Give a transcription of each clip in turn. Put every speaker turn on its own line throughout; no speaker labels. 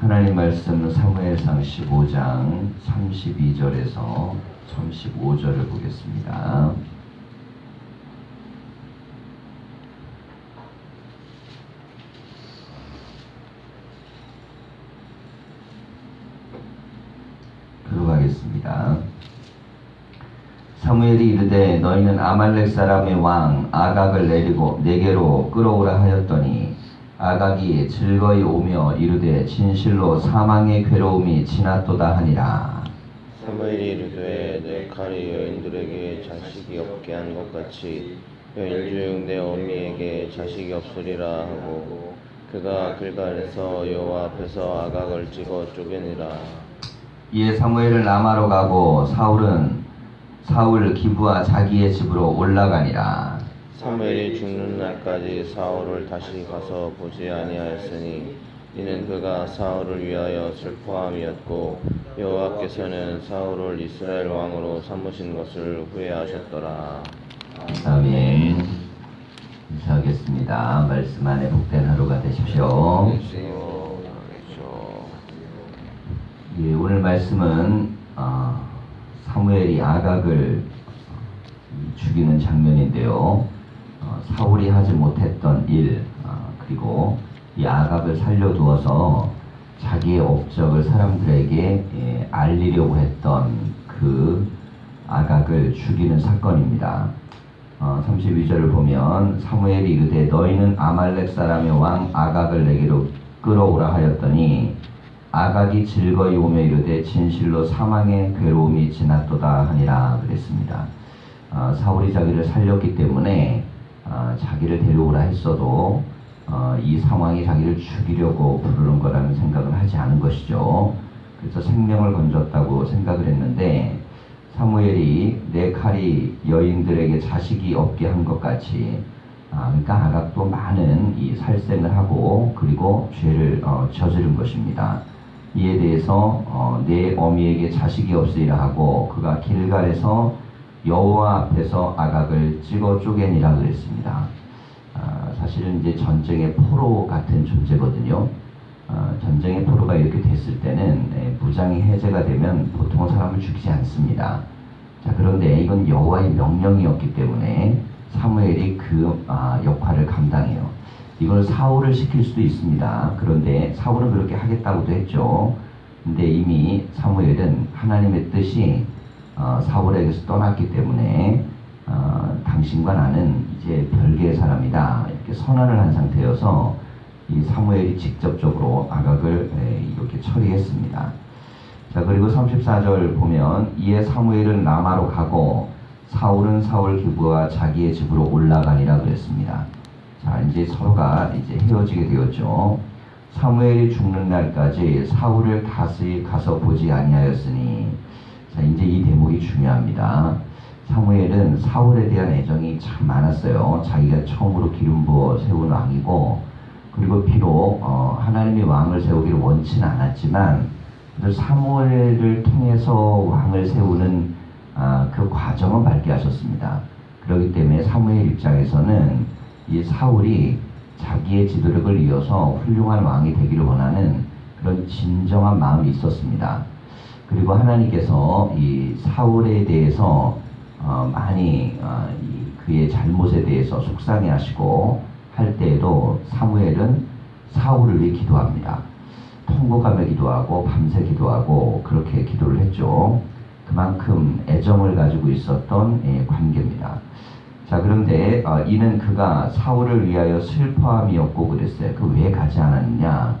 하나님 말씀 사무엘상 15장 32절에서 35절을 보겠습니다. 들어가겠습니다. 사무엘이 이르되 너희는 아말렉 사람의 왕 아각을 내게로 끌어오라 하였더니 아각이 즐거이 오며 이르되 진실로 사망의 괴로움이 지났도다 하니라.
사무엘이 이르되 내 칼이 여인들에게 자식이 없게 한 것 같이 여인 중 내 어미에게 자식이 없으리라 하고 그가 길갈에서 여호와 앞에서 아각을 찍어 쪼개니라.
이에 사무엘은 라마로 가고 사울 기브와 자기의 집으로 올라가니라.
사무엘이 죽는 날까지 사울을 다시 가서 보지 아니하였으니 이는 그가 사울을 위하여 슬퍼함이었고 여호와께서는 사울을 이스라엘 왕으로 삼으신 것을 후회하셨더라.
아멘. 인사하겠습니다. 말씀 안에 복된 하루가 되십시오. 예, 오늘 말씀은 사무엘이 아각을 죽이는 장면인데요. 사울이 하지 못했던 일, 그리고 이 아각을 살려두어서 자기의 업적을 사람들에게 알리려고 했던 그 아각을 죽이는 사건입니다. 32절을 보면 사무엘이 이르되 너희는 아말렉 사람의 왕 아각을 내게로 끌어오라 하였더니 아각이 즐거이 오며 이르되 진실로 사망의 괴로움이 지났도다 하니라 그랬습니다. 사울이 자기를 살렸기 때문에 자기를 데려오라 했어도 이 상황이 자기를 죽이려고 부르는 거라는 생각을 하지 않은 것이죠. 그래서 생명을 건졌다고 생각을 했는데 사무엘이 내 칼이 여인들에게 자식이 없게 한 것 같이 그러니까 아각도 많은 이 살생을 하고 그리고 죄를 저지른 것입니다. 이에 대해서 내 어미에게 자식이 없으리라 하고 그가 길갈에서 여호와 앞에서 아각을 찍어 쪼개니라 그랬습니다. 사실은 이제 전쟁의 포로 같은 존재거든요. 전쟁의 포로가 이렇게 됐을 때는 무장이 해제가 되면 보통 사람을 죽이지 않습니다. 자, 그런데 이건 여호와의 명령이었기 때문에 사무엘이 그 역할을 감당해요. 이걸 사울을 시킬 수도 있습니다. 그런데 사울은 그렇게 하겠다고도 했죠. 근데 이미 사무엘은 하나님의 뜻이 사울에게서 떠났기 때문에 당신과 나는 이제 별개의 사람이다 이렇게 선언을 한 상태여서 이 사무엘이 직접적으로 아각을 이렇게 처리했습니다. 자, 그리고 34절 보면 이에 사무엘은 라마로 가고 사울은 사울 기브와 자기의 집으로 올라가니라 그랬습니다. 자, 이제 서로가 이제 헤어지게 되었죠. 사무엘이 죽는 날까지 사울을 다시 가서 보지 아니하였으니, 자, 이제 이 대목이 중요합니다. 사무엘은 사울에 대한 애정이 참 많았어요. 자기가 처음으로 기름 부어 세운 왕이고, 그리고 비록 하나님이 왕을 세우기를 원치는 않았지만 사무엘을 통해서 왕을 세우는 그 과정은 밝게 하셨습니다. 그렇기 때문에 사무엘 입장에서는 이 사울이 자기의 지도력을 이어서 훌륭한 왕이 되기를 원하는 그런 진정한 마음이 있었습니다. 그리고 하나님께서 이 사울에 대해서 많이 그의 잘못에 대해서 속상해하시고 할 때에도 사무엘은 사울을 위해 기도합니다. 통곡하며 기도하고 밤새 기도하고 그렇게 기도를 했죠. 그만큼 애정을 가지고 있었던 관계입니다. 자, 그런데 이는 그가 사울을 위하여 슬퍼함이었고 그랬어요. 그 왜 가지 않았느냐?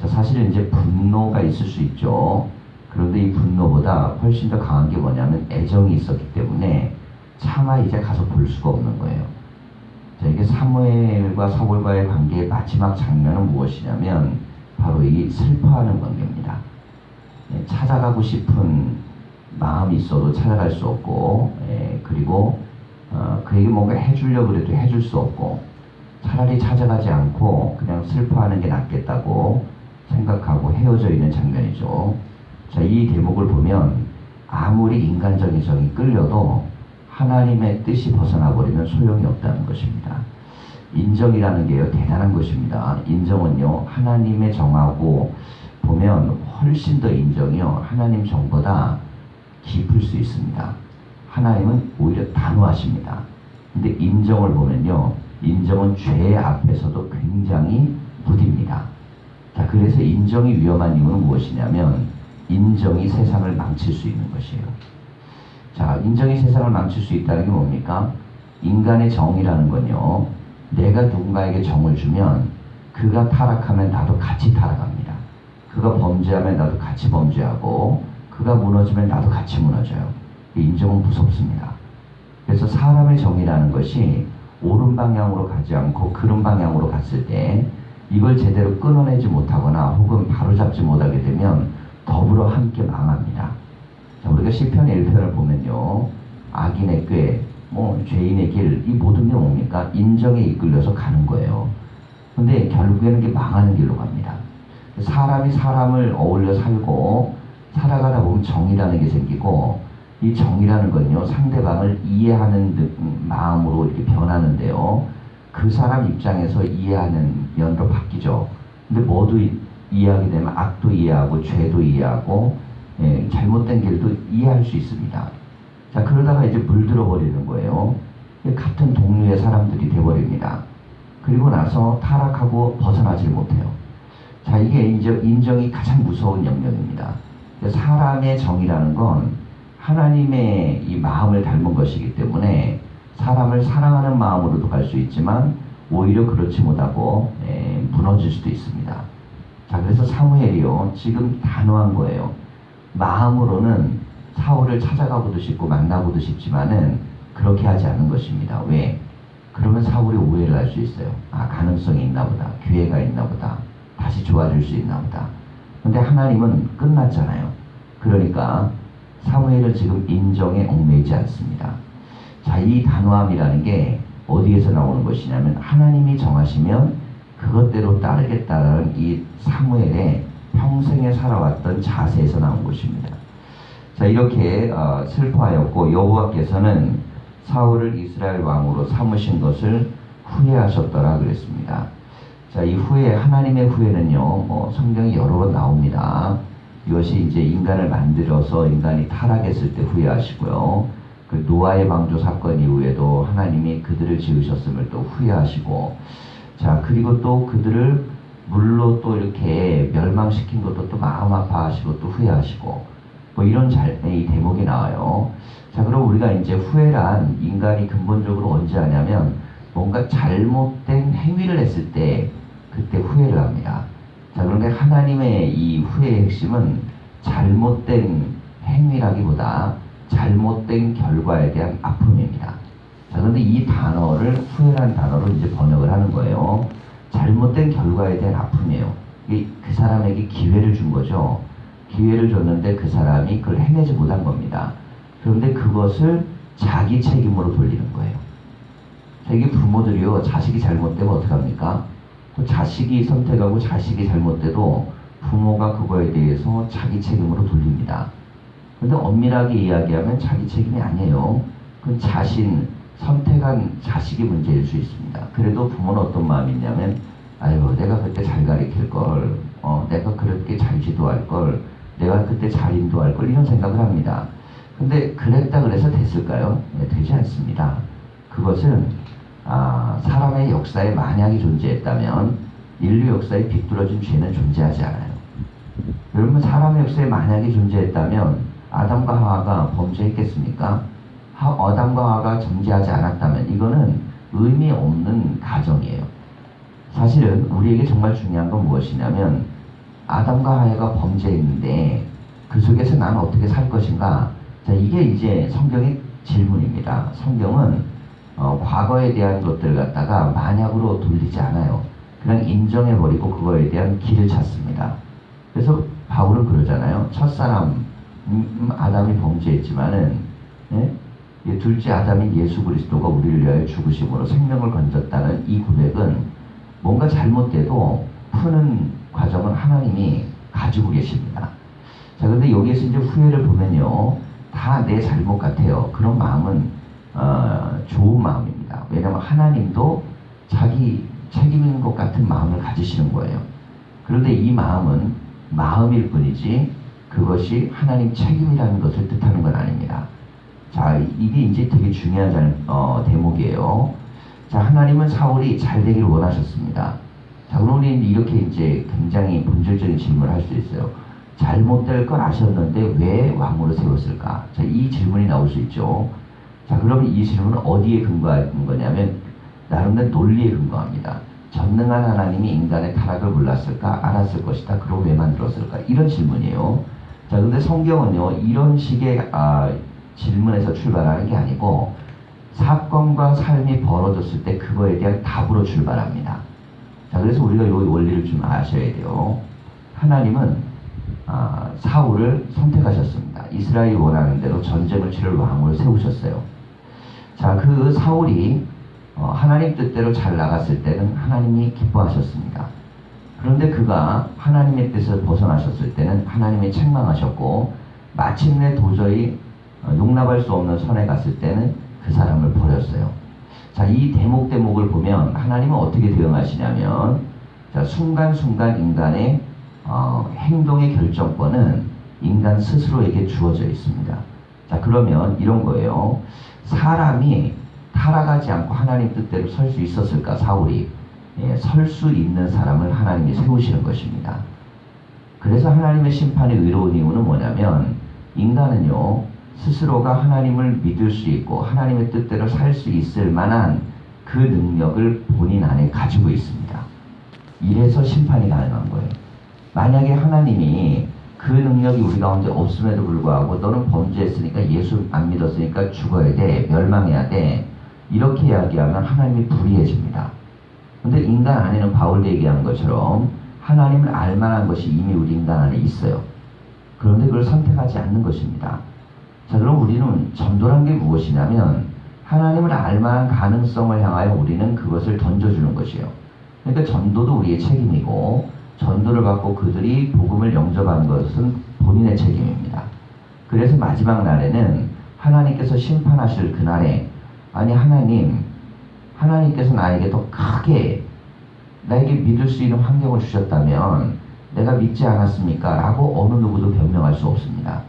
자, 사실은 이제 분노가 있을 수 있죠. 그런데 이 분노보다 훨씬 더 강한 게 뭐냐면 애정이 있었기 때문에 차마 이제 가서 볼 수가 없는 거예요. 자, 이게 사무엘과 사울과의 관계의 마지막 장면은 무엇이냐면 바로 이 슬퍼하는 관계입니다. 찾아가고 싶은 마음이 있어도 찾아갈 수 없고, 그리고 그에게 뭔가 해주려고 해도 해줄 수 없고, 차라리 찾아가지 않고 그냥 슬퍼하는 게 낫겠다고 생각하고 헤어져 있는 장면이죠. 자, 이 대목을 보면 아무리 인간적인 정이 끌려도 하나님의 뜻이 벗어나 버리면 소용이 없다는 것입니다. 인정이라는 게요, 대단한 것입니다. 인정은요, 하나님의 정하고 보면 훨씬 더 인정이요. 하나님 정보다 깊을 수 있습니다. 하나님은 오히려 단호하십니다. 근데 인정을 보면요. 인정은 죄 앞에서도 굉장히 무딥니다. 자, 그래서 인정이 위험한 이유는 무엇이냐면 인정이 세상을 망칠 수 있는 것이에요. 자, 인정이 세상을 망칠 수 있다는 게 뭡니까? 인간의 정이라는 건요. 내가 누군가에게 정을 주면 그가 타락하면 나도 같이 타락합니다. 그가 범죄하면 나도 같이 범죄하고 그가 무너지면 나도 같이 무너져요. 인정은 무섭습니다. 그래서 사람의 정이라는 것이 옳은 방향으로 가지 않고 그른 방향으로 갔을 때 이걸 제대로 끊어내지 못하거나 혹은 바로잡지 못하게 되면 더불어 함께 망합니다. 자, 우리가 시편 1편을 보면요. 악인의 꾀, 죄인의 길, 이 모든 게 뭡니까? 인정에 이끌려서 가는 거예요. 근데 결국에는 이게 망하는 길로 갑니다. 사람이 사람을 어울려 살고 살아가다 보면 정이라는 게 생기고 이 정이라는 건요. 상대방을 이해하는 마음으로 이렇게 변하는데요. 그 사람 입장에서 이해하는 면으로 바뀌죠. 근데 모두 이해하게 되면 악도 이해하고 죄도 이해하고 잘못된 길도 이해할 수 있습니다. 자, 그러다가 이제 물들어 버리는 거예요. 같은 동류의 사람들이 돼버립니다. 그리고 나서 타락하고 벗어나질 못해요. 자, 이게 이제 인정이 가장 무서운 영역입니다. 사람의 정이라는 건 하나님의 이 마음을 닮은 것이기 때문에 사람을 사랑하는 마음으로도 갈 수 있지만 오히려 그렇지 못하고 무너질 수도 있습니다. 자, 그래서 사무엘이요. 지금 단호한 거예요. 마음으로는 사울을 찾아가고도 싶고 만나고도 싶지만은 그렇게 하지 않는 것입니다. 왜? 그러면 사울이 오해를 할 수 있어요. 아, 가능성이 있나 보다. 기회가 있나 보다. 다시 좋아질 수 있나 보다. 근데 하나님은 끝났잖아요. 그러니까 사무엘은 지금 인정에 얽매이지 않습니다. 자, 이 단호함이라는 게 어디에서 나오는 것이냐면 하나님이 정하시면 그것대로 따르겠다라는 이 사무엘의 평생에 살아왔던 자세에서 나온 것입니다. 자, 이렇게 슬퍼하였고 여호와께서는 사울을 이스라엘 왕으로 삼으신 것을 후회하셨더라 그랬습니다. 자, 이 후회, 하나님의 후회는요, 성경이 여러 번 나옵니다. 이것이 이제 인간을 만들어서 인간이 타락했을 때 후회하시고요. 그 노아의 방주 사건 이후에도 하나님이 그들을 지으셨음을 또 후회하시고, 자, 그리고 또 그들을 물로 또 이렇게 멸망시킨 것도 또 마음 아파하시고 또 후회하시고, 이런 이 대목이 나와요. 자, 그럼 우리가 이제 후회란 인간이 근본적으로 언제 하냐면 뭔가 잘못된 행위를 했을 때 그때 후회를 합니다. 자, 그런데 하나님의 이 후회의 핵심은 잘못된 행위라기보다 잘못된 결과에 대한 아픔입니다. 자, 그런데 이 단어를 후회라는 단어로 이제 번역을 하는 거예요. 잘못된 결과에 대한 아픔이에요. 그 사람에게 기회를 준 거죠. 기회를 줬는데 그 사람이 그걸 해내지 못한 겁니다. 그런데 그것을 자기 책임으로 돌리는 거예요. 이게 부모들이요, 자식이 잘못되면 어떡합니까? 자식이 선택하고 자식이 잘못돼도 부모가 그거에 대해서 자기 책임으로 돌립니다. 그런데 엄밀하게 이야기하면 자기 책임이 아니에요. 그건 자신, 선택한 자식이 문제일 수 있습니다. 그래도 부모는 어떤 마음이 있냐면, 아유, 내가 그때 잘 가르칠 걸, 내가 그렇게 잘 지도할 걸, 내가 그때 잘 인도할 걸, 이런 생각을 합니다. 근데 그랬다 그래서 됐을까요? 네, 되지 않습니다. 그것은 사람의 역사에 만약이 존재했다면 인류 역사에 비뚤어진 죄는 존재하지 않아요. 여러분, 사람의 역사에 만약이 존재했다면 아담과 하와가 범죄했겠습니까? 아담과 하와가 존재하지 않았다면 이거는 의미 없는 가정이에요. 사실은 우리에게 정말 중요한 건 무엇이냐면 아담과 하와가 범죄했는데 그 속에서 나는 어떻게 살 것인가? 자, 이게 이제 성경의 질문입니다. 성경은 과거에 대한 것들을 갖다가 만약으로 돌리지 않아요. 그냥 인정해버리고 그거에 대한 길을 찾습니다. 그래서 바울은 그러잖아요. 첫사람 아담이 범죄했지만은 둘째 아담인 예수 그리스도가 우리를 위하여 죽으심으로 생명을 건졌다는 이 고백은 뭔가 잘못돼도 푸는 과정은 하나님이 가지고 계십니다. 자, 근데 여기에서 이제 후회를 보면요, 다 내 잘못 같아요. 그런 마음은 좋은 마음입니다. 왜냐하면 하나님도 자기 책임인 것 같은 마음을 가지시는 거예요. 그런데 이 마음은 마음일 뿐이지 그것이 하나님 책임이라는 것을 뜻하는 건 아닙니다. 자, 이게 이제 되게 중요한 대목이에요. 자, 하나님은 사울이 잘 되기를 원하셨습니다. 자, 그럼 우리 이렇게 이제 굉장히 본질적인 질문을 할 수 있어요. 잘못될 걸 아셨는데 왜 왕으로 세웠을까? 자, 이 질문이 나올 수 있죠. 자, 그럼 이 질문은 어디에 근거한 거냐면 나름대로 논리에 근거합니다. 전능한 하나님이 인간의 타락을 몰랐을까? 알았을 것이다. 그럼 왜 만들었을까? 이런 질문이에요. 자, 근데 성경은요, 이런 식의 질문에서 출발하는 게 아니고 사건과 삶이 벌어졌을 때 그거에 대한 답으로 출발합니다. 자, 그래서 우리가 이 원리를 좀 아셔야 돼요. 하나님은 사울을 선택하셨습니다. 이스라엘이 원하는 대로 전쟁을 치를 왕으로 세우셨어요. 자, 그 사울이 하나님 뜻대로 잘 나갔을 때는 하나님이 기뻐하셨습니다. 그런데 그가 하나님의 뜻을 벗어나셨을 때는 하나님이 책망하셨고 마침내 도저히 용납할 수 없는 선에 갔을 때는 그 사람을 버렸어요. 자, 이 대목을 보면 하나님은 어떻게 대응하시냐면 자, 순간순간 인간의 행동의 결정권은 인간 스스로에게 주어져 있습니다. 자, 그러면 이런 거예요. 사람이 타락하지 않고 하나님 뜻대로 설 수 있었을까? 사울이 설 수 있는 사람을 하나님이 세우시는 것입니다. 그래서 하나님의 심판이 의로운 이유는 뭐냐면 인간은요 스스로가 하나님을 믿을 수 있고 하나님의 뜻대로 살 수 있을 만한 그 능력을 본인 안에 가지고 있습니다. 이래서 심판이 가능한 거예요. 만약에 하나님이 그 능력이 우리 가운데 없음에도 불구하고 너는 범죄했으니까 예수 안 믿었으니까 죽어야 돼, 멸망해야 돼, 이렇게 이야기하면 하나님이 불의해집니다. 근데 인간 안에는 바울도 얘기한 것처럼 하나님을 알만한 것이 이미 우리 인간 안에 있어요. 그런데 그걸 선택하지 않는 것입니다. 자, 그럼 우리는 전도란 게 무엇이냐면 하나님을 알만한 가능성을 향하여 우리는 그것을 던져주는 것이에요. 그러니까 전도도 우리의 책임이고 전도를 받고 그들이 복음을 영접하는 것은 본인의 책임입니다. 그래서 마지막 날에는 하나님께서 심판하실 그날에 아니 하나님께서 나에게 더 크게 나에게 믿을 수 있는 환경을 주셨다면 내가 믿지 않았습니까? 라고 어느 누구도 변명할 수 없습니다.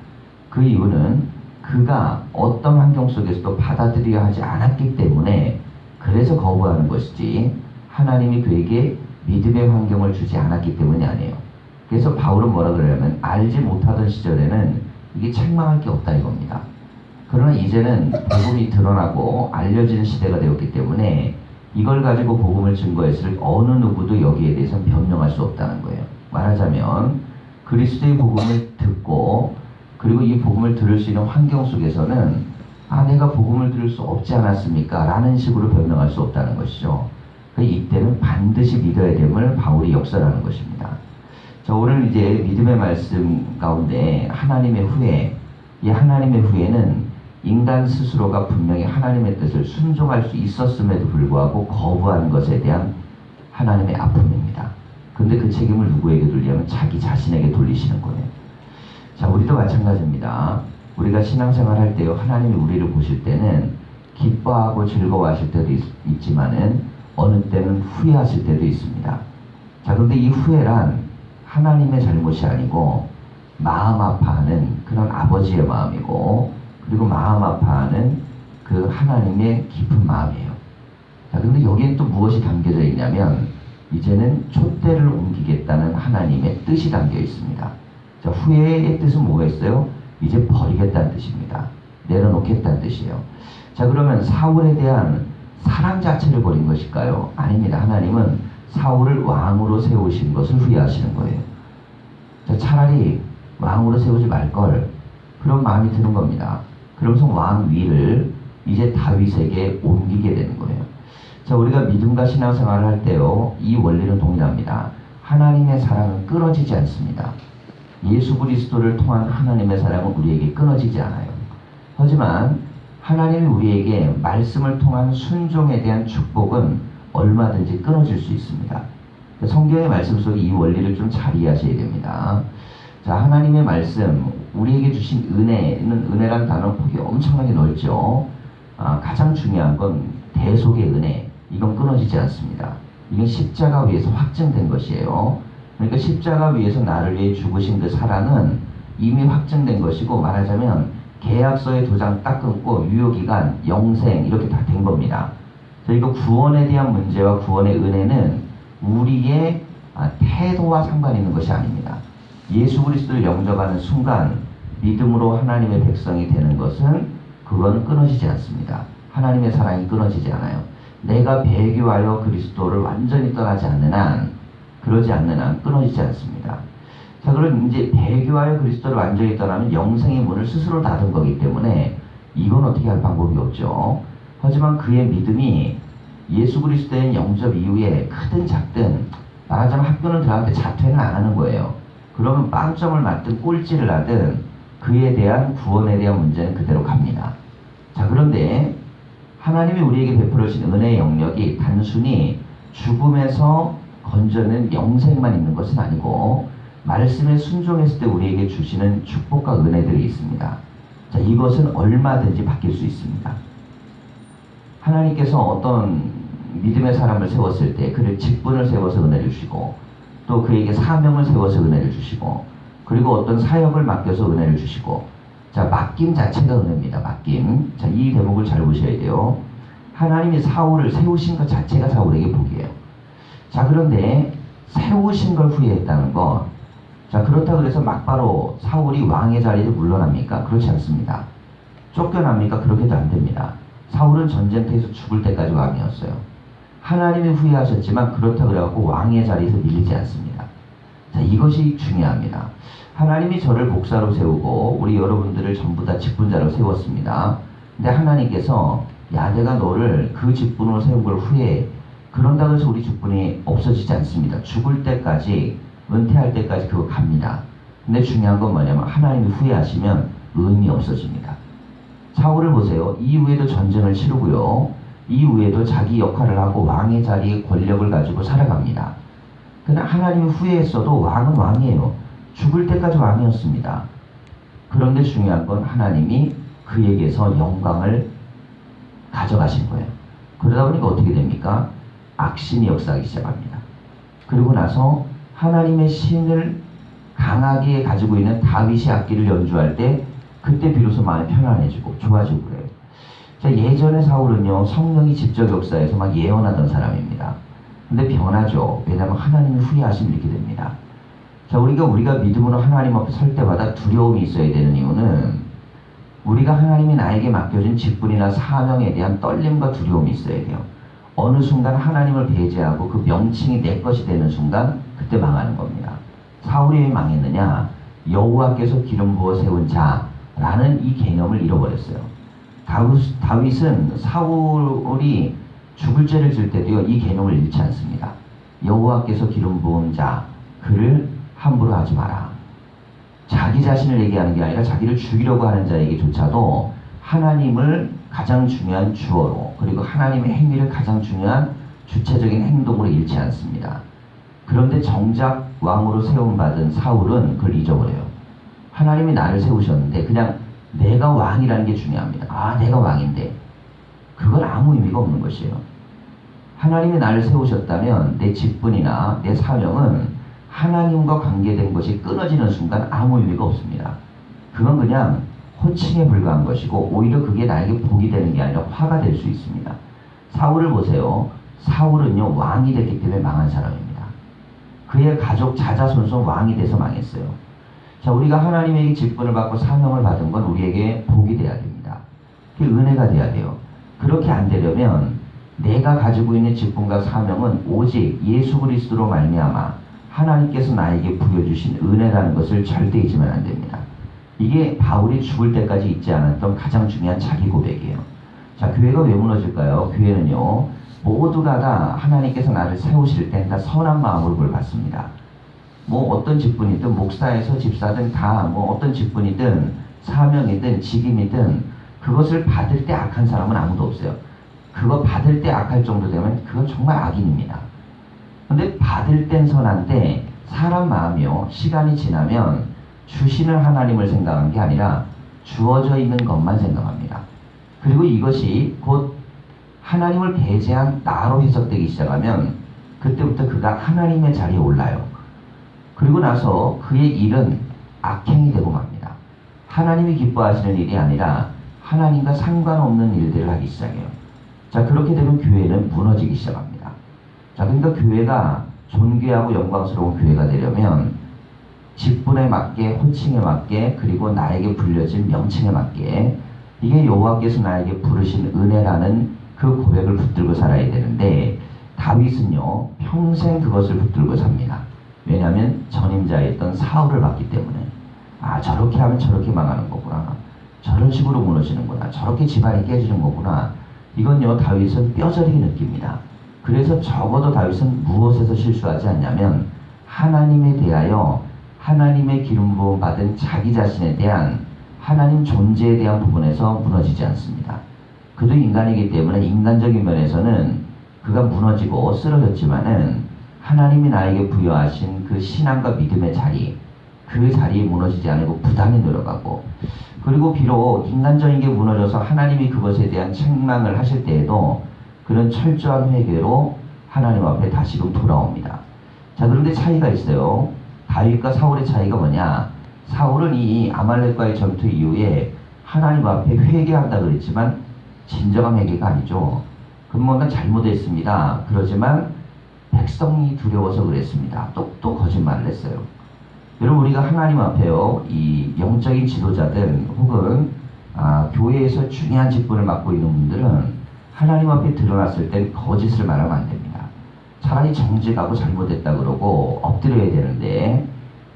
그 이유는 그가 어떤 환경 속에서도 받아들여야 하지 않았기 때문에 그래서 거부하는 것이지 하나님이 그에게 믿음의 환경을 주지 않았기 때문이 아니에요. 그래서 바울은 뭐라 그러냐면 알지 못하던 시절에는 이게 책망할 게 없다 이겁니다. 그러나 이제는 복음이 드러나고 알려지는 시대가 되었기 때문에 이걸 가지고 복음을 증거했을 어느 누구도 여기에 대해서 변명할 수 없다는 거예요. 말하자면 그리스도의 복음을 듣고 그리고 이 복음을 들을 수 있는 환경 속에서는 내가 복음을 들을 수 없지 않았습니까? 라는 식으로 변명할 수 없다는 것이죠. 이때는 반드시 믿어야 됨을 바울이 역설하는 것입니다. 자, 오늘 이제 믿음의 말씀 가운데 하나님의 후회, 이 하나님의 후회는 인간 스스로가 분명히 하나님의 뜻을 순종할 수 있었음에도 불구하고 거부하는 것에 대한 하나님의 아픔입니다. 그런데 그 책임을 누구에게 돌리냐면 자기 자신에게 돌리시는 거예요. 자, 우리도 마찬가지입니다. 우리가 신앙생활 할 때요, 하나님이 우리를 보실 때는 기뻐하고 즐거워하실 때도 있지만은 어느 때는 후회하실 때도 있습니다. 자, 그런데 이 후회란 하나님의 잘못이 아니고 마음 아파하는 그런 아버지의 마음이고 그리고 마음 아파하는 그 하나님의 깊은 마음이에요. 자, 근데 여기엔 또 무엇이 담겨져 있냐면 이제는 촛대를 옮기겠다는 하나님의 뜻이 담겨 있습니다. 자, 후회의 뜻은 뭐겠어요? 이제 버리겠다는 뜻입니다. 내려놓겠다는 뜻이에요. 자, 그러면 사울에 대한 사랑 자체를 버린 것일까요? 아닙니다. 하나님은 사울을 왕으로 세우신 것을 후회하시는 거예요. 자, 차라리 왕으로 세우지 말걸 그런 마음이 드는 겁니다. 그러면서 왕 위를 이제 다윗에게 옮기게 되는 거예요. 자, 우리가 믿음과 신앙생활을 할 때요, 이 원리는 동일합니다. 하나님의 사랑은 끊어지지 않습니다. 예수 그리스도를 통한 하나님의 사랑은 우리에게 끊어지지 않아요. 하지만 하나님이 우리에게 말씀을 통한 순종에 대한 축복은 얼마든지 끊어질 수 있습니다. 성경의 말씀 속에 이 원리를 좀 잘 이해하셔야 됩니다. 자, 하나님의 말씀, 우리에게 주신 은혜란 단어 폭이 엄청나게 넓죠. 가장 중요한 건 대속의 은혜, 이건 끊어지지 않습니다. 이건 십자가 위에서 확증된 것이에요. 그러니까 십자가 위에서 나를 위해 죽으신 그 사랑은 이미 확정된 것이고, 말하자면 계약서에 도장 딱 끊고 유효기간, 영생 이렇게 다 된 겁니다. 그러니까 구원에 대한 문제와 구원의 은혜는 우리의 태도와 상관 있는 것이 아닙니다. 예수 그리스도를 영접하는 순간 믿음으로 하나님의 백성이 되는 것은 그건 끊어지지 않습니다. 하나님의 사랑이 끊어지지 않아요. 내가 배교하여 그리스도를 완전히 떠나지 않는 한, 그러지 않는 한 끊어지지 않습니다. 자, 그럼 이제 배교하여 그리스도를 완전히 떠나면 영생의 문을 스스로 닫은 거기 때문에 이건 어떻게 할 방법이 없죠. 하지만 그의 믿음이 예수 그리스도의 영접 이후에 크든 작든, 말하자면 학교는 들어가는데 자퇴는 안 하는 거예요. 그러면 빵점을 맞든 꼴찌를 하든 그에 대한 구원에 대한 문제는 그대로 갑니다. 자, 그런데 하나님이 우리에게 베풀어 주신 은혜의 영역이 단순히 죽음에서 건져낸 영생만 있는 것은 아니고, 말씀에 순종했을 때 우리에게 주시는 축복과 은혜들이 있습니다. 자, 이것은 얼마든지 바뀔 수 있습니다. 하나님께서 어떤 믿음의 사람을 세웠을 때 그를 직분을 세워서 은혜를 주시고, 또 그에게 사명을 세워서 은혜를 주시고, 그리고 어떤 사역을 맡겨서 은혜를 주시고, 자, 맡김 자체가 은혜입니다. 맡김. 자, 이 대목을 잘 보셔야 돼요. 하나님이 사울을 세우신 것 자체가 사울에게 복이에요. 자, 그런데 세우신 걸 후회했다는 것. 자, 그렇다고 해서 막바로 사울이 왕의 자리에서 물러납니까? 그렇지 않습니다. 쫓겨납니까? 그렇게도 안 됩니다. 사울은 전쟁터에서 죽을 때까지 왕이었어요. 하나님이 후회하셨지만 그렇다고 해갖고 왕의 자리에서 밀리지 않습니다. 자, 이것이 중요합니다. 하나님이 저를 목사로 세우고 우리 여러분들을 전부 다 직분자로 세웠습니다. 근데 하나님께서 야, 내가 너를 그 직분으로 세운 걸 후회해. 그런다고 해서 우리 직분이 없어지지 않습니다. 죽을 때까지, 은퇴할 때까지 그거 갑니다. 근데 중요한 건 뭐냐면 하나님이 후회하시면 의미 없어집니다. 사울을 보세요. 이후에도 전쟁을 치르고요. 이후에도 자기 역할을 하고 왕의 자리에 권력을 가지고 살아갑니다. 그러나 하나님이 후회했어도 왕은 왕이에요. 죽을 때까지 왕이었습니다. 그런데 중요한 건 하나님이 그에게서 영광을 가져가신 거예요. 그러다 보니까 어떻게 됩니까? 악신이 역사하기 시작합니다. 그리고 나서 하나님의 신을 강하게 가지고 있는 다윗이 악기를 연주할 때 그때 비로소 마음이 편안해지고 좋아지고 그래요. 자, 예전에 사울은요, 성령이 직접 역사해서 막 예언하던 사람입니다. 근데 변하죠. 왜냐하면 하나님이 후회하시면 이렇게 됩니다. 자, 우리가 믿음으로 하나님 앞에 설 때마다 두려움이 있어야 되는 이유는 우리가 하나님이 나에게 맡겨준 직분이나 사명에 대한 떨림과 두려움이 있어야 돼요. 어느 순간 하나님을 배제하고 그 명칭이 내 것이 되는 순간 그때 망하는 겁니다. 사울이 왜 망했느냐? 여호와께서 기름 부어 세운 자라는 이 개념을 잃어버렸어요. 다윗은 사울이 죽을 죄를 질 때도요, 이 개념을 잃지 않습니다. 여호와께서 기름 부은 자, 그를 함부로 하지 마라. 자기 자신을 얘기하는 게 아니라 자기를 죽이려고 하는 자에게조차도 하나님을 가장 중요한 주어로, 그리고 하나님의 행위를 가장 중요한 주체적인 행동으로 잃지 않습니다. 그런데 정작 왕으로 세움받은 사울은 그걸 잊어버려요. 하나님이 나를 세우셨는데 그냥 내가 왕이라는 게 중요합니다. 아, 내가 왕인데. 그건 아무 의미가 없는 것이에요. 하나님이 나를 세우셨다면 내 직분이나 내 사명은 하나님과 관계된 것이 끊어지는 순간 아무 의미가 없습니다. 그건 그냥 호칭에 불과한 것이고, 오히려 그게 나에게 복이 되는 게 아니라 화가 될 수 있습니다. 사울을 보세요. 사울은요, 왕이 됐기 때문에 망한 사람입니다. 그의 가족 자자손손 왕이 돼서 망했어요. 자, 우리가 하나님에게 직분을 받고 사명을 받은 건 우리에게 복이 돼야 됩니다. 그게 은혜가 돼야 돼요. 그렇게 안 되려면 내가 가지고 있는 직분과 사명은 오직 예수 그리스도로 말미암아 하나님께서 나에게 부여주신 은혜라는 것을 절대 잊으면 안 됩니다. 이게 바울이 죽을 때까지 잊지 않았던 가장 중요한 자기 고백이에요. 자, 교회가 왜 무너질까요? 교회는요, 모두가 다 하나님께서 나를 세우실 때 다 선한 마음으로 그걸 받습니다. 뭐 어떤 직분이든, 목사에서 집사든 다 뭐 어떤 직분이든 사명이든 직임이든 그것을 받을 때 악한 사람은 아무도 없어요. 그거 받을 때 악할 정도 되면 그건 정말 악인입니다. 근데 받을 땐 선한데 사람 마음이요, 시간이 지나면 주시는 하나님을 생각한 게 아니라 주어져 있는 것만 생각합니다. 그리고 이것이 곧 하나님을 배제한 나로 해석되기 시작하면 그때부터 그가 하나님의 자리에 올라요. 그리고 나서 그의 일은 악행이 되고 맙니다. 하나님이 기뻐하시는 일이 아니라 하나님과 상관없는 일들을 하기 시작해요. 자, 그렇게 되면 교회는 무너지기 시작합니다. 자, 그러니까 교회가 존귀하고 영광스러운 교회가 되려면 직분에 맞게, 호칭에 맞게, 그리고 나에게 불려진 명칭에 맞게, 이게 여호와께서 나에게 부르신 은혜라는 그 고백을 붙들고 살아야 되는데, 다윗은요 평생 그것을 붙들고 삽니다. 왜냐하면 전임자였던 사울을 봤기 때문에, 아, 저렇게 하면 저렇게 망하는 거구나, 저런 식으로 무너지는구나, 저렇게 집안이 깨지는 거구나, 이건요 다윗은 뼈저리게 느낍니다. 그래서 적어도 다윗은 무엇에서 실수하지 않냐면, 하나님에 대하여 하나님의 기름 부음 받은 자기 자신에 대한 하나님 존재에 대한 부분에서 무너지지 않습니다. 그도 인간이기 때문에 인간적인 면에서는 그가 무너지고 쓰러졌지만은 하나님이 나에게 부여하신 그 신앙과 믿음의 자리, 그 자리에 무너지지 않고 부단히 노력하고, 그리고 비록 인간적인 게 무너져서 하나님이 그것에 대한 책망을 하실 때에도 그런 철저한 회개로 하나님 앞에 다시금 돌아옵니다. 자, 그런데 차이가 있어요. 다윗과 사울의 차이가 뭐냐? 사울은 이 아말렉과의 전투 이후에 하나님 앞에 회개한다 그랬지만 진정한 회개가 아니죠. 그건 뭔가 잘못했습니다. 그러지만 백성이 두려워서 그랬습니다. 또 거짓말을 했어요. 여러분, 우리가 하나님 앞에요, 이 영적인 지도자들 혹은 교회에서 중요한 직분을 맡고 있는 분들은 하나님 앞에 드러났을 땐 거짓을 말하면 안 됩니다. 차라리 정직하고 잘못했다 그러고 엎드려야 되는데,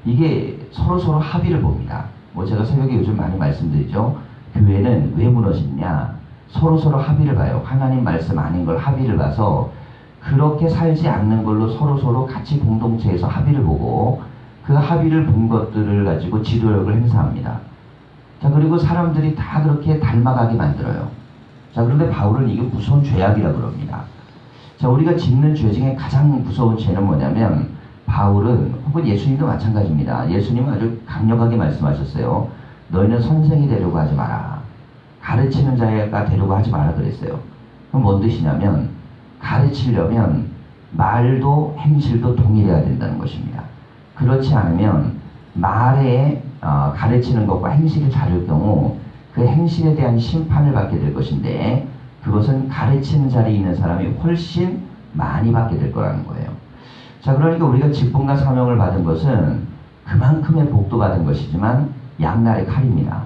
이게 서로 합의를 봅니다. 뭐 제가 새벽에 요즘 많이 말씀드리죠. 교회는 왜 무너지냐? 서로 합의를 봐요. 하나님 말씀 아닌 걸 합의를 봐서 그렇게 살지 않는 걸로 서로 같이 공동체에서 합의를 보고, 그 합의를 본 것들을 가지고 지도력을 행사합니다. 자, 그리고 사람들이 다 그렇게 닮아가게 만들어요. 자, 그런데 바울은 이게 무서운 죄악이라고 그럽니다. 자, 우리가 짓는 죄 중에 가장 무서운 죄는 뭐냐면, 바울은 혹은 예수님도 마찬가지입니다. 예수님은 아주 강력하게 말씀하셨어요. 너희는 선생이 되려고 하지 마라. 가르치는 자가 되려고 하지 마라 그랬어요. 그럼 뭔 뜻이냐면, 가르치려면 말도 행실도 동일해야 된다는 것입니다. 그렇지 않으면 말에 가르치는 것과 행실이 다를 경우 그 행실에 대한 심판을 받게 될 것인데, 그것은 가르치는 자리에 있는 사람이 훨씬 많이 받게 될 거라는 거예요. 자, 그러니까 우리가 직분과 사명을 받은 것은 그만큼의 복도 받은 것이지만 양날의 칼입니다.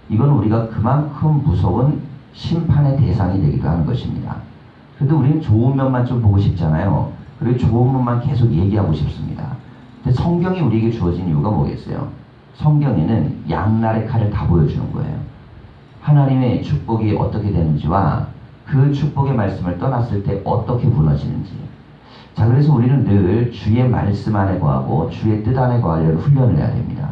이건 우리가 그만큼 무서운 심판의 대상이 되기도 하는 것입니다. 그런데 우리는 좋은 면만 좀 보고 싶잖아요. 그리고 좋은 면만 계속 얘기하고 싶습니다. 근데 성경이 우리에게 주어진 이유가 뭐겠어요? 성경에는 양날의 칼을 다 보여주는 거예요. 하나님의 축복이 어떻게 되는지와 그 축복의 말씀을 떠났을 때 어떻게 무너지는지. 자, 그래서 우리는 늘 주의 말씀 안에 거하고 주의 뜻 안에 거하려는 훈련을 해야 됩니다.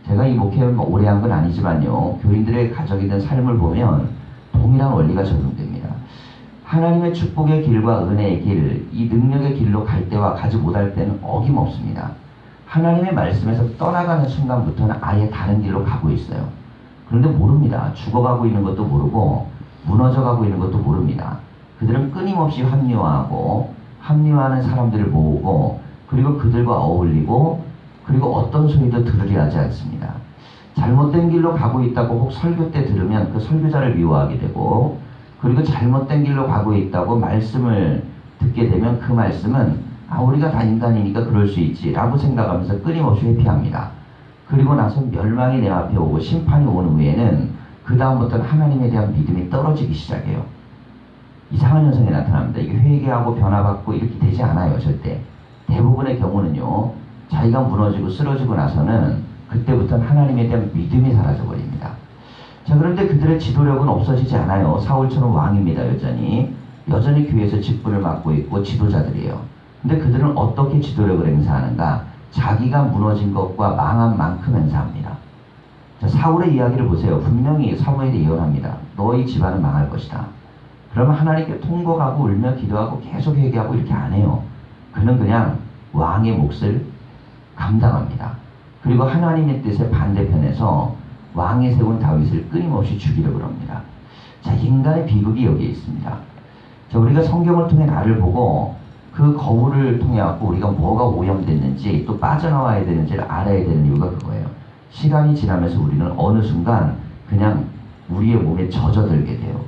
제가 이 목회를 오래 한 건 아니지만요, 교인들의 가정이든 삶을 보면 동일한 원리가 적용됩니다. 하나님의 축복의 길과 은혜의 길, 이 능력의 길로 갈 때와 가지 못할 때는 어김없습니다. 하나님의 말씀에서 떠나가는 순간부터는 아예 다른 길로 가고 있어요. 그런데 모릅니다. 죽어가고 있는 것도 모르고 무너져가고 있는 것도 모릅니다. 그들은 끊임없이 합리화하는 사람들을 모으고, 그리고 그들과 어울리고, 그리고 어떤 소리도 들으려 하지 않습니다. 잘못된 길로 가고 있다고 혹 설교 때 들으면 그 설교자를 미워하게 되고, 그리고 잘못된 길로 가고 있다고 말씀을 듣게 되면 그 말씀은 우리가 다 인간이니까 그럴 수 있지 라고 생각하면서 끊임없이 회피합니다. 그리고 나서 멸망이 내 앞에 오고 심판이 온 후에는 그 다음부터는 하나님에 대한 믿음이 떨어지기 시작해요. 이상한 현상이 나타납니다. 이게 회개하고 변화받고 이렇게 되지 않아요. 절대. 대부분의 경우는요, 자기가 무너지고 쓰러지고 나서는 그때부터는 하나님에 대한 믿음이 사라져버립니다. 자, 그런데 그들의 지도력은 없어지지 않아요. 사울처럼 왕입니다. 여전히 교회에서 직분을 맡고 있고 지도자들이에요. 근데 그들은 어떻게 지도력을 행사하는가? 자기가 무너진 것과 망한 만큼 행사합니다. 자, 사울의 이야기를 보세요. 분명히 사무엘이 예언합니다. 너희 집안은 망할 것이다. 그러면 하나님께 통곡하고 울며 기도하고 계속 회개하고 이렇게 안 해요. 그는 그냥 왕의 몫을 감당합니다. 그리고 하나님의 뜻의 반대편에서 왕에 세운 다윗을 끊임없이 죽이려고 합니다. 자, 인간의 비극이 여기에 있습니다. 자, 우리가 성경을 통해 나를 보고 그 거울을 통해 갖고 우리가 뭐가 오염됐는지 또 빠져나와야 되는지를 알아야 되는 이유가 그거예요. 시간이 지나면서 우리는 어느 순간 그냥 우리의 몸에 젖어들게 돼요.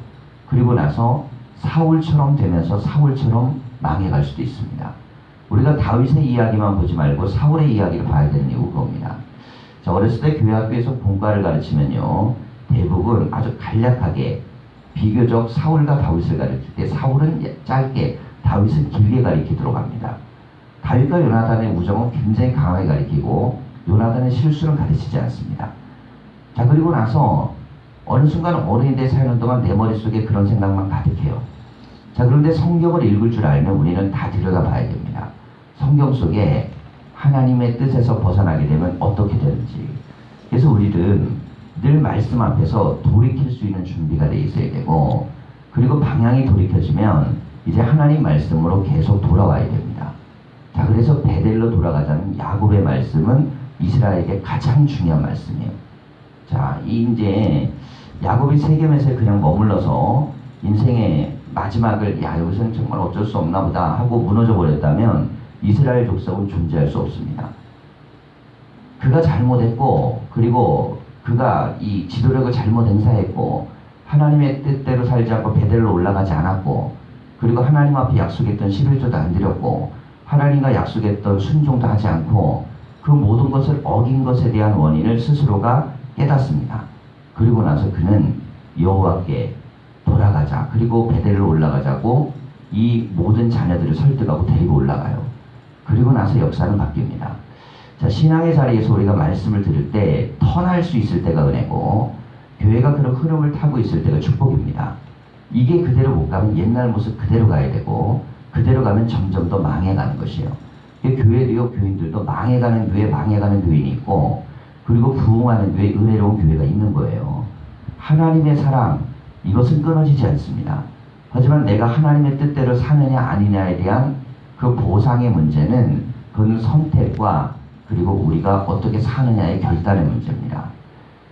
그리고 나서 사울처럼 되면서 사울처럼 망해갈 수도 있습니다. 우리가 다윗의 이야기만 보지 말고 사울의 이야기를 봐야 되는 이유가 그겁니다. 자, 어렸을 때 교회 학교에서 본과를 가르치면요, 대부분 아주 간략하게 비교적 사울과 다윗을 가르칠 때 사울은 짧게, 다윗은 길게 가리키도록 합니다. 다윗과 요나단의 우정은 굉장히 강하게 가리키고 요나단의 실수는 가르치지 않습니다. 자, 그리고 나서 어느 순간 어른이 돼 사는 동안 내 머릿속에 그런 생각만 가득해요. 자, 그런데 성경을 읽을 줄 알면 우리는 다 들여다봐야 됩니다. 성경 속에 하나님의 뜻에서 벗어나게 되면 어떻게 되는지. 그래서 우리는 늘 말씀 앞에서 돌이킬 수 있는 준비가 돼 있어야 되고, 그리고 방향이 돌이켜지면 이제 하나님 말씀으로 계속 돌아와야 됩니다. 자, 그래서 베델로 돌아가자면 야곱의 말씀은 이스라엘에게 가장 중요한 말씀이에요. 자, 이제 야곱이 세겜에서 그냥 머물러서 인생의 마지막을 여기서는 정말 어쩔 수 없나 보다 하고 무너져 버렸다면 이스라엘 족속은 존재할 수 없습니다. 그가 잘못했고, 그리고 그가 이 지도력을 잘못 행사했고, 하나님의 뜻대로 살지 않고 베델로 올라가지 않았고, 그리고 하나님 앞에 약속했던 11조도 안 드렸고, 하나님과 약속했던 순종도 하지 않고, 그 모든 것을 어긴 것에 대한 원인을 스스로가 깨닫습니다. 그리고 나서 그는 여호와께 돌아가자, 그리고 베델로 올라가자고 이 모든 자녀들을 설득하고 데리고 올라가요. 그리고 나서 역사는 바뀝니다. 자, 신앙의 자리에서 우리가 말씀을 들을 때 턴할 수 있을 때가 은혜고, 교회가 그런 흐름을 타고 있을 때가 축복입니다. 이게 그대로 못 가면 옛날 모습 그대로 가야 되고, 그대로 가면 점점 더 망해가는 것이에요. 교회도요, 교인들도 망해가는 교회, 망해가는 교인이 있고, 그리고 부흥하는 교회, 은혜로운 교회가 있는 거예요. 하나님의 사랑, 이것은 끊어지지 않습니다. 하지만 내가 하나님의 뜻대로 사느냐 아니냐에 대한 그 보상의 문제는 그건 선택과 그리고 우리가 어떻게 사느냐의 결단의 문제입니다.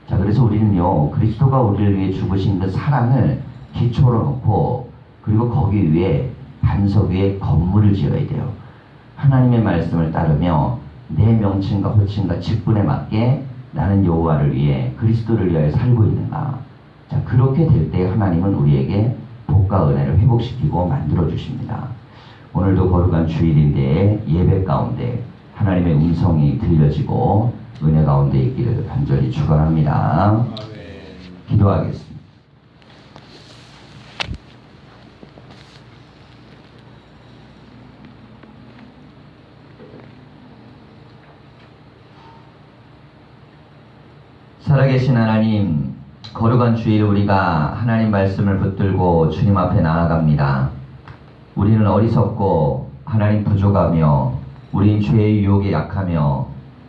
자, 그래서 우리는요, 그리스도가 우리를 위해 죽으신 그 사랑을 기초로 놓고, 그리고 거기 위에 반석 위에 건물을 지어야 돼요. 하나님의 말씀을 따르며 내 명칭과 호칭과 직분에 맞게 나는 여호와를 위해 그리스도를 위하여 살고 있는가. 자, 그렇게 될 때 하나님은 우리에게 복과 은혜를 회복시키고 만들어 주십니다. 오늘도 거룩한 주일인데 예배 가운데 하나님의 음성이 들려지고 은혜 가운데 있기를 간절히 축원합니다. 기도하겠습니다. 살아계신 하나님, 거룩한 주일 우리가 하나님 말씀을 붙들고 주님 앞에 나아갑니다. 우리는 어리석고 하나님 부족하며 우린 죄의 유혹에 약하며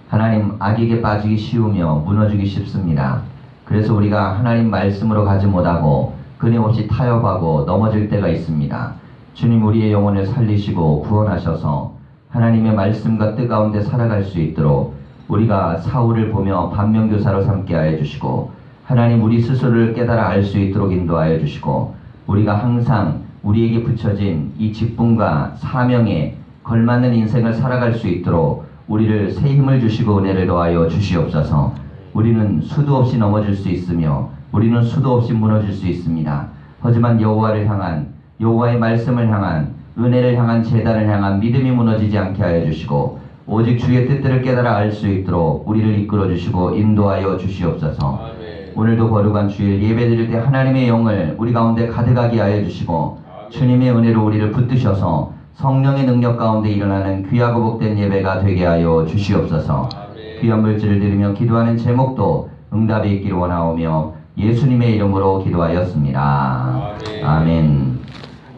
하나님 악에게 빠지기 쉬우며 무너지기 쉽습니다. 그래서 우리가 하나님 말씀으로 가지 못하고 끊임없이 타협하고 넘어질 때가 있습니다. 주님, 우리의 영혼을 살리시고 구원하셔서 하나님의 말씀과 뜻 가운데 살아갈 수 있도록 우리가 사울을 보며 반면교사로 삼게 하여 주시고, 하나님 우리 스스로를 깨달아 알 수 있도록 인도하여 주시고, 우리가 항상 우리에게 붙여진 이 직분과 사명에 걸맞는 인생을 살아갈 수 있도록 우리를 새 힘을 주시고 은혜를 더하여 주시옵소서. 우리는 수도 없이 넘어질 수 있으며 우리는 수도 없이 무너질 수 있습니다. 하지만 여호와를 향한, 여호와의 말씀을 향한, 은혜를 향한, 제단을 향한 믿음이 무너지지 않게 하여 주시고, 오직 주의 뜻들을 깨달아 알 수 있도록 우리를 이끌어 주시고 인도하여 주시옵소서. 아멘. 오늘도 거룩한 주일 예배드릴 때 하나님의 영을 우리 가운데 가득하게 하여 주시고, 아멘. 주님의 은혜로 우리를 붙드셔서 성령의 능력 가운데 일어나는 귀하고 복된 예배가 되게 하여 주시옵소서. 아멘. 귀한 물질을 드리며 기도하는 제목도 응답이 있기를 원하오며 예수님의 이름으로 기도하였습니다. 아멘. 아멘.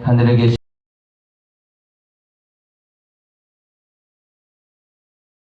하늘에 계신